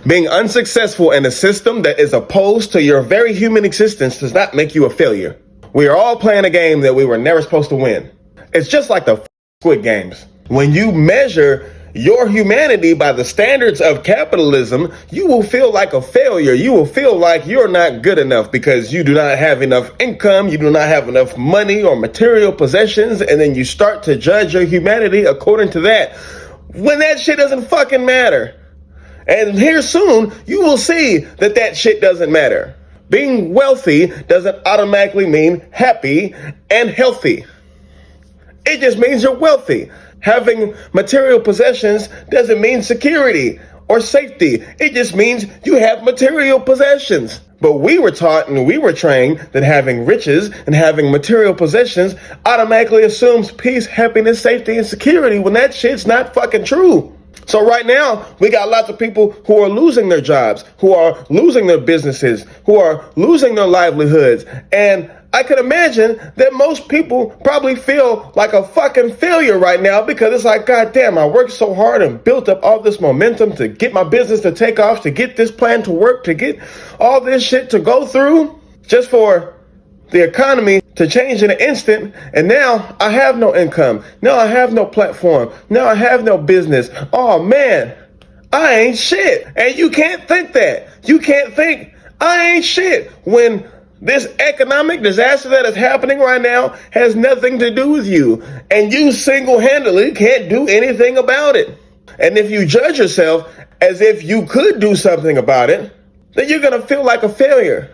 Being unsuccessful in a system that is opposed to your very human existence does not make you a failure. We are all playing a game that we were never supposed to win. It's just like the Squid Games. When you measure your humanity by the standards of capitalism, you will feel like a failure. You will feel like you're not good enough because you do not have enough income, you do not have enough money or material possessions, and then you start to judge your humanity according to that, when that shit doesn't fucking matter. And here soon, you will see that that shit doesn't matter. Being wealthy doesn't automatically mean happy and healthy. It just means you're wealthy. Having material possessions doesn't mean security or safety. It just means you have material possessions. But we were taught and we were trained that having riches and having material possessions automatically assumes peace, happiness, safety, and security, when that shit's not fucking true. So right now, we got lots of people who are losing their jobs, who are losing their businesses, who are losing their livelihoods. And I can imagine that most people probably feel like a fucking failure right now, because it's like, God damn, I worked so hard and built up all this momentum to get my business to take off, to get this plan to work, to get all this shit to go through, just for the economy to change in an instant. And now I have no income. Now I have no platform. Now I have no business. Oh man, I ain't shit. And you can't think that. You can't think I ain't shit when this economic disaster that is happening right now has nothing to do with you, and you single-handedly can't do anything about it. And if you judge yourself as if you could do something about it, then you're going to feel like a failure.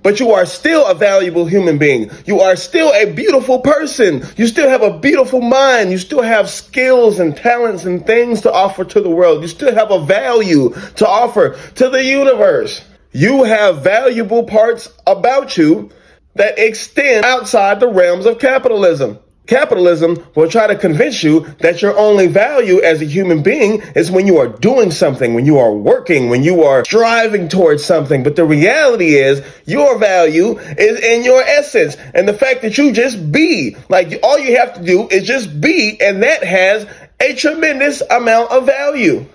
But you are still a valuable human being. You are still a beautiful person. You still have a beautiful mind. You still have skills and talents and things to offer to the world. You still have a value to offer to the universe. You have valuable parts about you that extend outside the realms of capitalism. Capitalism will try to convince you that your only value as a human being is when you are doing something, when you are working, when you are striving towards something. But the reality is your value is in your essence, and the fact that you just be. Like, all you have to do is just be, and that has a tremendous amount of value.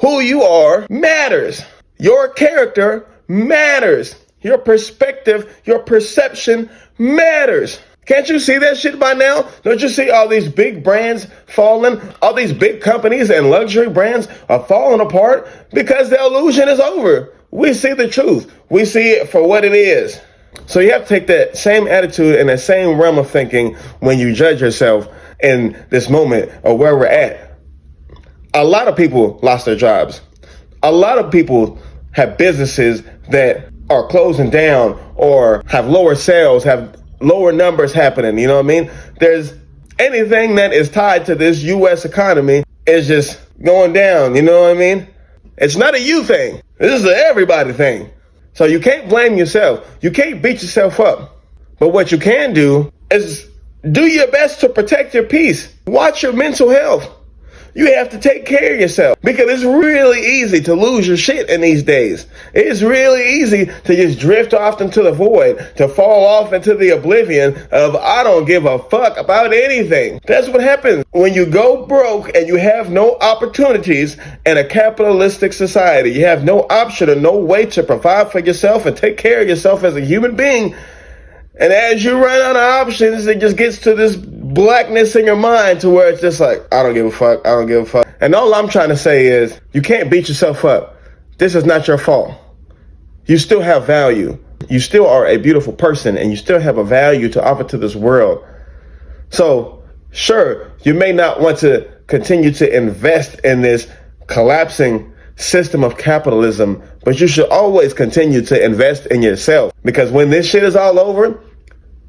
Who you are matters. Your character matters. Your perspective, your perception matters. Can't you see that shit by now? Don't you see all these big brands falling? All these big companies and luxury brands are falling apart because the illusion is over. We see the truth. We see it for what it is. So you have to take that same attitude and that same realm of thinking when you judge yourself in this moment of where we're at. A lot of people lost their jobs. A lot of people have businesses that are closing down or have lower sales, have lower numbers happening. You know what I mean? There's anything that is tied to this U.S. economy is just going down. You know what I mean? It's not a you thing. This is an everybody thing. So you can't blame yourself. You can't beat yourself up. But what you can do is do your best to protect your peace. Watch your mental health. You have to take care of yourself, because it's really easy to lose your shit in these days. It's really easy to just drift off into the void, to fall off into the oblivion of I don't give a fuck about anything. That's what happens when you go broke and you have no opportunities in a capitalistic society. You have no option or no way to provide for yourself and take care of yourself as a human being. And as you run out of options, it just gets to this blackness in your mind to where it's just like, I don't give a fuck, I don't give a fuck. And all I'm trying to say is, you can't beat yourself up. This is not your fault. You still have value. You still are a beautiful person, and you still have a value to offer to this world. So, sure, you may not want to continue to invest in this collapsing system of capitalism, but you should always continue to invest in yourself. Because when this shit is all over,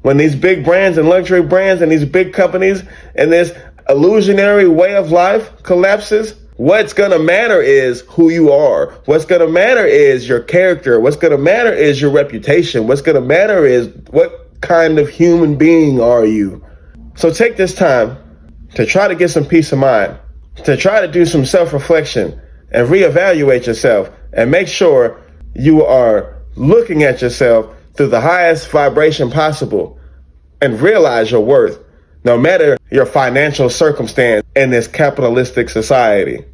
when these big brands and luxury brands and these big companies and this illusionary way of life collapses, what's going to matter is who you are. What's going to matter is your character. What's going to matter is your reputation. What's going to matter is what kind of human being are you. So take this time to try to get some peace of mind, to try to do some self-reflection and reevaluate yourself, and make sure you are looking at yourself through the highest vibration possible, and realize your worth, no matter your financial circumstance in this capitalistic society.